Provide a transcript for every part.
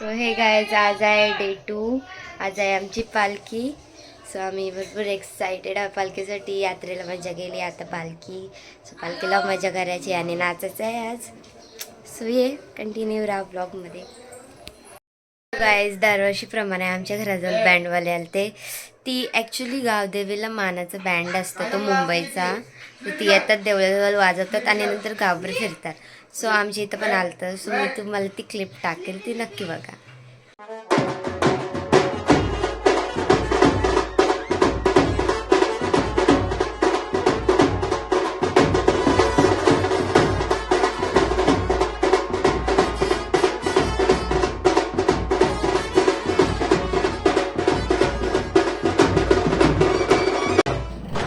So hey guys, आज आहे day 2. आज आहे आमची पालखी. सो आम्ही भरपूर एक्साइटेड आहे पालखीसाठी. यात्रेला मजा गेली, आता पालखी. सो पालखीला मजा करायची आणि नाचायचं आहे आज. सो ये कंटिन्यू राहा ब्लॉगमध्ये. गाइस, दरवर्षीप्रमाणे आमच्या घराजवळ बँडवाले आले ते. ती ॲक्च्युली गावदेवीला मानाचा बँड असतो तो मुंबईचा. ती येतात, देवळाजवळ वाजवतात आणि नंतर गावभर फिरतात. सो आमच्या इथं पण आलं. सो मी तुम्हाला ती क्लिप टाकेल, ती नक्की बघा.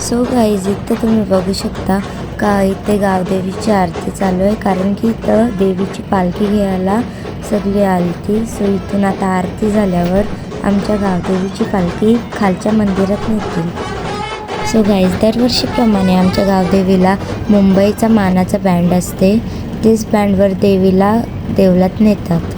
सो गाईज, इथं तुम्ही बघू शकता का इथे गावदेवीची आरती चालू आहे, कारण की इथं देवीची पालखी घ्यायला सगळी आलती. सो इथून आता आरती झाल्यावर आमच्या गावदेवीची पालखी खालच्या मंदिरात नेतील. सो गाईज, दरवर्षीप्रमाणे आमच्या गावदेवीला मुंबईचा मानाचा बँड असते. तेच बँडवर देवीला देवळात नेतात.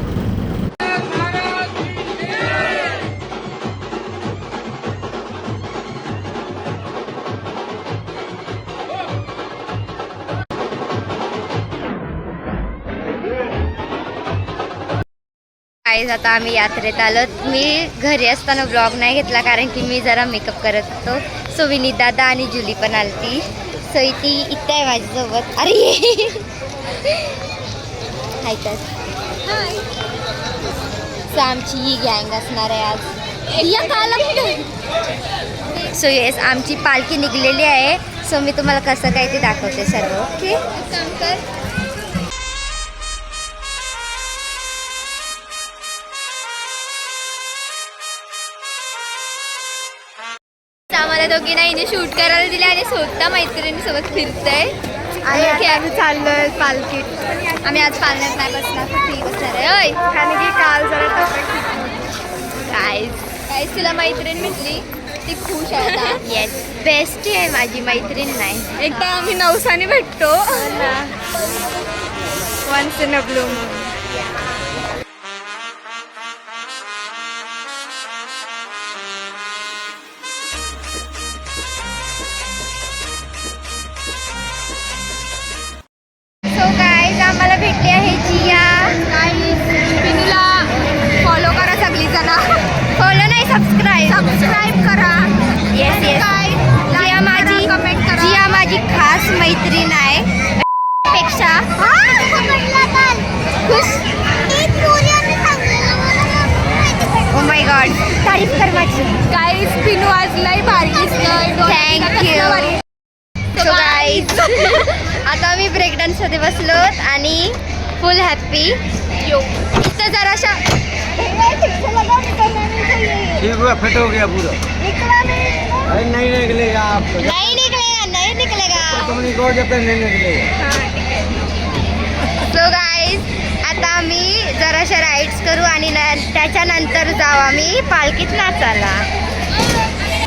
गाईज, आता आम्ही यात्रेत आलो. मी घरी असताना ब्लॉग नाही घेतला, कारण की मी जरा मेकअप करत होतो. सो विनीत दादा आणि जुली पण आलती. सो ती इथे आहे माझ्यासोबत. अरे हाय तर. सो आमची ही गँग असणार आहे आज. सो येस, आमची पालखी निघलेली आहे. सो मी तुम्हाला कसं काय ते दाखवते सर्व. ओके, काम कर. आम्हाला दोघींना हिने शूट करायला दिले आणि स्वतः मैत्रिणीसोबत फिरतंय. आणि आम्ही चाललोय पालखीत. आम्ही आज पालण्यात नाही बसणार, ठीक बसणार आहे. कारण की काल जरा काय तुला मैत्रीण भेटली, ती खुश आहे आता. येस, बेस्ट आहे माझी मैत्रीण. नाही, एकदा आम्ही नवसाने भेटतो. Once in a blue moon. आम्हाला भेटली आहे जिया. पिनूला फॉलो करा सगळी जण. फॉलो नाही, सबस्क्राईब करा. येस येस, जिया माझी कमेंट करा. जिया माझी खास मैत्रीण आहे पेक्षा. खुश. ओ माय गॉड, तारीफ कर माझी. गाईज, पिनू आज लई भारी दिसतोय. थँक्यू. सो गाईज, आता मी ब्रेक डान्समध्ये बसलो आणि फुल हॅप्पी. इथं जराशा फिट हो गया पूरा. नहीं निकलेगा आपको. नहीं निकलेगा. तुम निकलो जब तक नहीं निकलेगा. सो गाईज, आता आम्ही जराशा राईड्स करू आणि त्याच्यानंतर जाऊ आम्ही पालखीत नाचायला.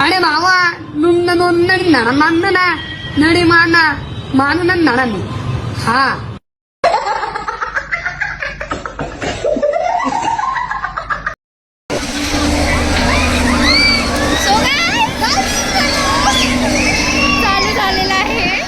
अरे बाबा, नुन्न नोंदणी ना मागणं ना नडी माना मानून ना मी. हा, चालू झालेला आहे.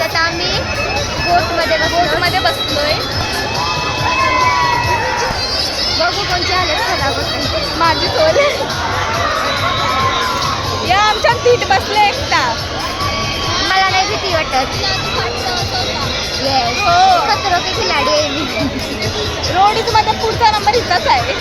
आता आम्ही बोटमध्ये बसलोय. बघू कोणची हालत खराब होते. माझी सोल या आमच्या पीठ बसले एकटा. मला नाही भीती वाटत. येस, खतरो के खिलाडी आहे मी. रोडीज मध्ये पुढचा नंबर इथंच आहे.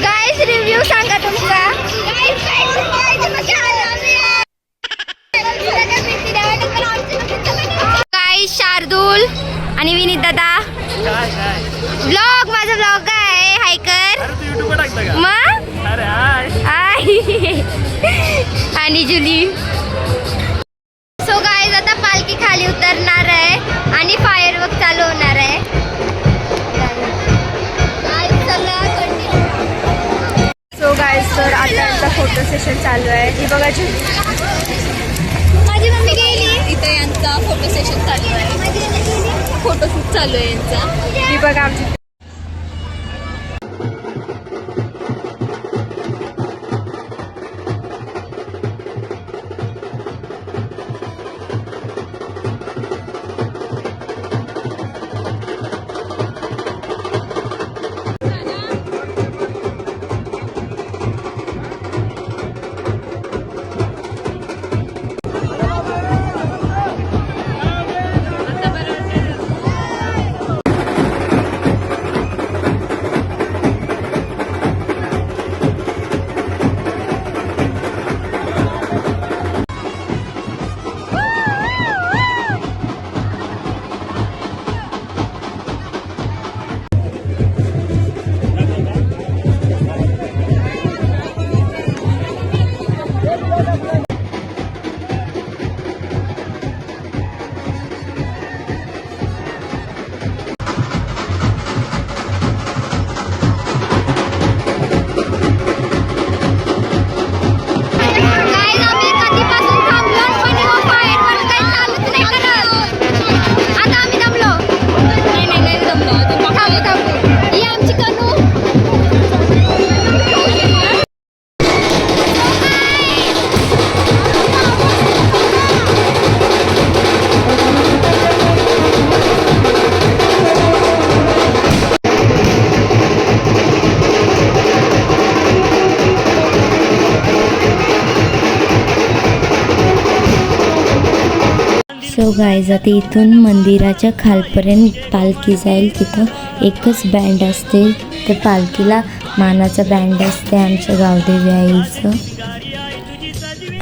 गाइस रिव्ह्यू सांगा तुमचा. गाइस शार्दूल आणि विनीत दादा ब्लॉग, माझा ब्लॉग आहे. हाय कर मग. आणि जुली. सो गाइस आता पालखी खाली उतरणार आहे आणि फायरवर्क चालू होणार आहे. सो गाइस तर आता यांचा फोटो सेशन चालू आहे. ही बघायची माझी मम्मी गेली. इथे यांचा फोटो सेशन चालू आहे. फोटोशूट चालू आहे यांचा. ही बघा आमची सो गाईज आता इथून मंदिराच्या खालपर्यंत पालखी जाईल. तिथं एकच बँड असते, तर पालखीला मानाचा बँड असते आमच्या गावदेवी आईचं.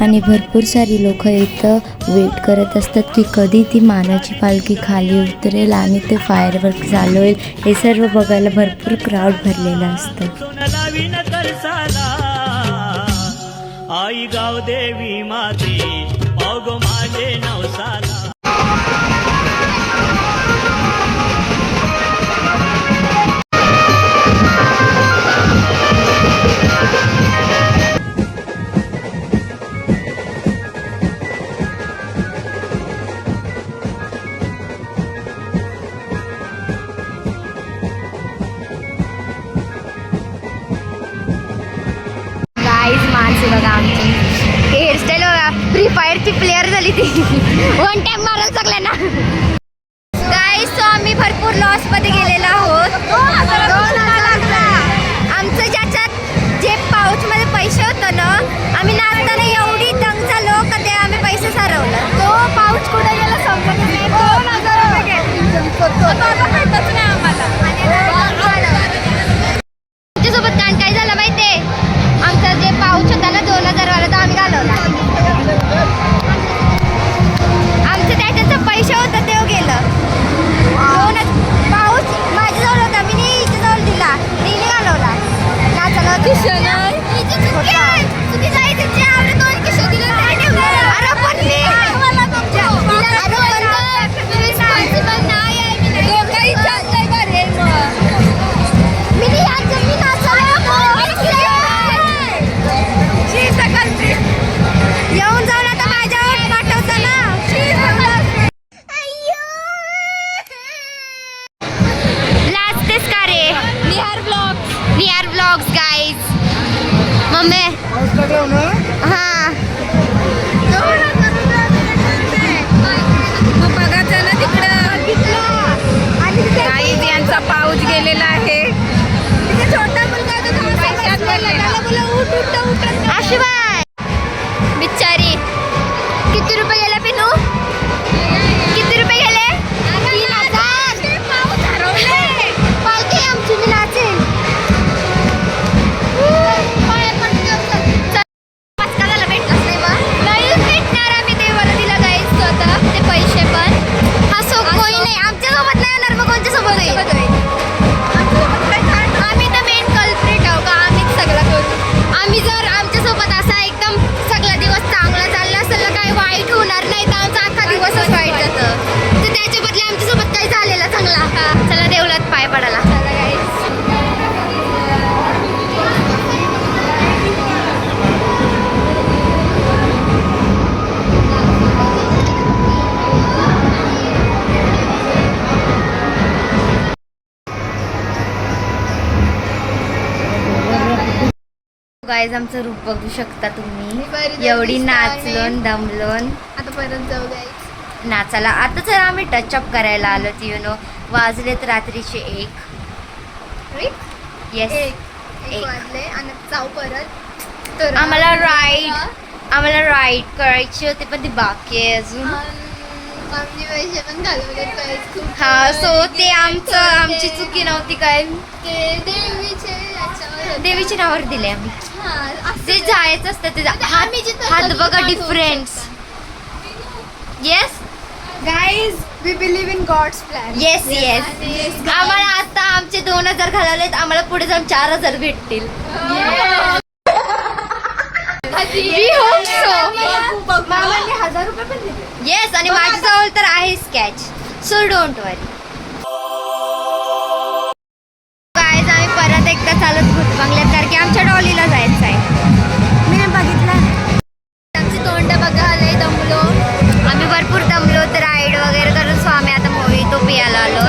आणि भरपूर सारी लोक इथं वेट करत असतात की कधी ती मानाची पालखी खाली उतरेल आणि ते फायरवर्क चालू होईल. हे सर्व बघायला भरपूर क्राऊड भरलेलं असतं. आई गावदेवी माते अगो माझे नवसाला. माणसे बघा आमची हेअरस्टाईल बघा. फ्री फायरची प्लेअर झाली ती. वन टाइम मारायला सगळ्यांना. गाईस सो आम्ही भरपूर लॉसमध्ये गेलेलो आहोत. 2,000 लागला. आमचं ज्याच्यात जे पाऊचमध्ये पैसे होतं ना, आम्ही नाचताना एवढी दंग झालो का ते आम्ही पैसे सारवलं. तो पाऊच कुठे गेला समजत नाही. 2,000 रुपये भेटतच नाही आम्हाला. त्याच्यासोबत काय झालं माहितीये, आमचा जे पाऊच होता ना 2,000 वाला तो आम्ही घालवला. आमचं त्याच्याचं गाईज आमचं रूप बघू शकता तुम्ही, बरी एवढी दिसतं नाचलोन दमलोन आता परत जाऊ गाईज. नाचायला. आता जर आम्ही टचअप करायला आलो यु नो, वाजलेत रात्रीचे 1. येस, एक 1. वाजले आणि जाऊ परत. तर आम्हाला राईड करायची होती पण ती बाकी आहे अजून. आमचे पैसे पण घालवले गाईज खूप. हा, सो ते आमची चुकी नव्हती काय, ते देवीचे याच्यावर होतं. देवीच्या नावावर दिले आम्ही. हा, असं जे जायचं असतं ते आम्ही जिथं हात जातो बघा तिथं difference. Yes guys we believe in God's plan. Yes yes. आम्हाला आता आमचे 2000 घालवलेत, आम्हाला पुढे जाऊन 4000 भेटतील. We hope so. मामाने 1000 रुपये पण दिले. येस, आणि माझ्याजवळ तर आहे sketch, so don't worry. Guys आम्ही परत एकदा चालत भूत बंगल्यात, कारण की आमच्या डॉलीला जायचं आहे. मी बघितलं नाही. आमची तोंड बघा आलंय, दमलो. आम्ही भरपूर दमलो, तर राईड वगैरे करून सो आम्ही आता मूवी तो पियाला आलो.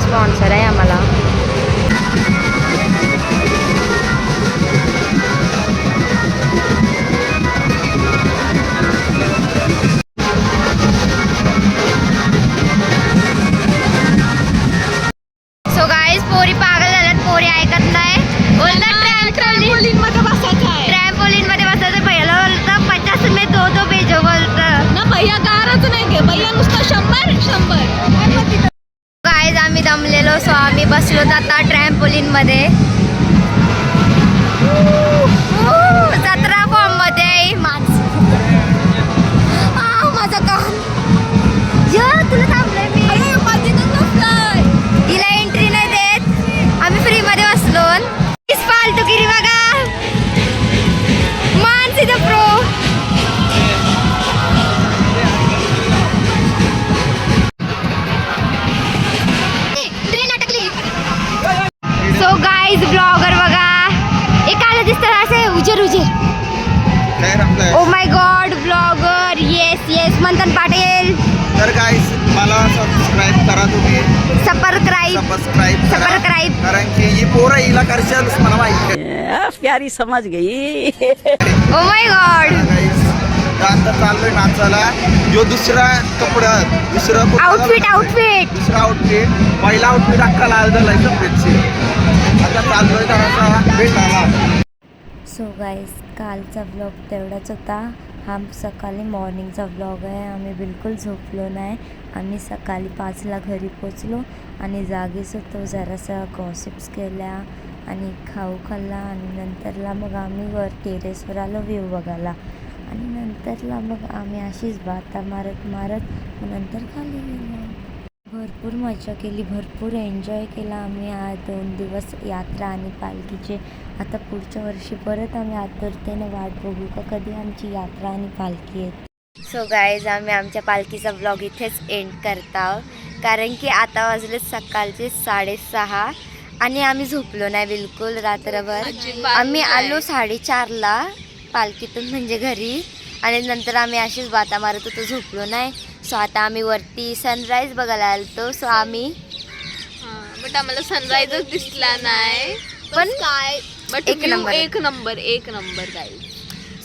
स्पॉन्सर आहे आम्हाला. सो गाईज पोरी पागल झाल्यात, पोरी ऐकत नाही. ट्रॅम्पोलिन मध्ये बसायचं. पहिला बोलतं 50 में 2 भेजो बोलतं ना भैया गारच नाही घे, भैया नुसतं 100. गाईज आम्ही दमलेलो, सो आम्ही बसलो आता ट्रॅम्पोलिन मध्ये. जत्रा फॉर्म मध्ये आहे माझा काम. तुला थांबलोय मी. तिला एंट्री नाही देत, आम्ही फ्री मध्ये बसलो. फालतूगिरी बघा, Mansi the pro. So guys blogger बघा, एकाला दिसतं असे उजेर. Oh my god, blogger. Yes Manthan Patil. तर गाईस मला सबस्क्राईब करा तुम्ही. सबस्क्राईब कारण की ही पोरं हिला करशाल मला माहिती आहे. प्यारी समझ गई. ओ माय गॉड. गाईस आता चाललोय नाचायला. जो दुसरा कपडा, दुसरं आउटफिट दुसरा आउटफिट, पहिला आउटफिट अख्खा लाल झालाय सफेदची. आता चाललोय जरासा भेटायला. सो गाईज कालचा ब्लॉग तेवढाच होता. हा सकाळी मॉर्निंगचा ब्लॉग आहे. आम्ही बिलकुल झोपलो नाही. आम्ही सकाळी 5ला घरी पोचलो आणि जागीच होतो. जरासा गॉसिप्स केल्या आणि खाऊ खाल्ला आणि नंतरला मग आम्ही वर टेरेसवर आलो व्ह्यू बघायला. आणि नंतरला मग आम्ही अशीच बाता मारत नंतर खाली गेलो. भरपूर मजा केली, भरपूर एन्जॉय केला आम्ही. 2 दिवस यात्रा आणि पालखीचे. आता पुढच्या वर्षी परत आम्ही आतुरतेने वाट बघू का कधी आमची यात्रा आणि पालखी येते. सो गाईज आम्ही आमच्या पालखीचा ब्लॉग इथेच एंड करत आहोत, कारण की आता वाजले सकाळचे 6:30 आणि आम्ही झोपलो नाही बिलकुल रात्रभर. आम्ही आलो 4:30ला पालखीतून म्हणजे घरी, आणि नंतर आम्ही अशीच बाता मारत होतो, झोपलो नाही. सो आता आम्ही वरती सनराईज बघायला आलतो. सो आम्ही बट आम्हाला सनराइजच दिसला नाही, पण काय बट एक नंबर. एक नंबर गाईज.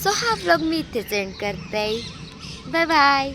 सो हा ब्लॉग मी इथेच एंड करते. Bye bye.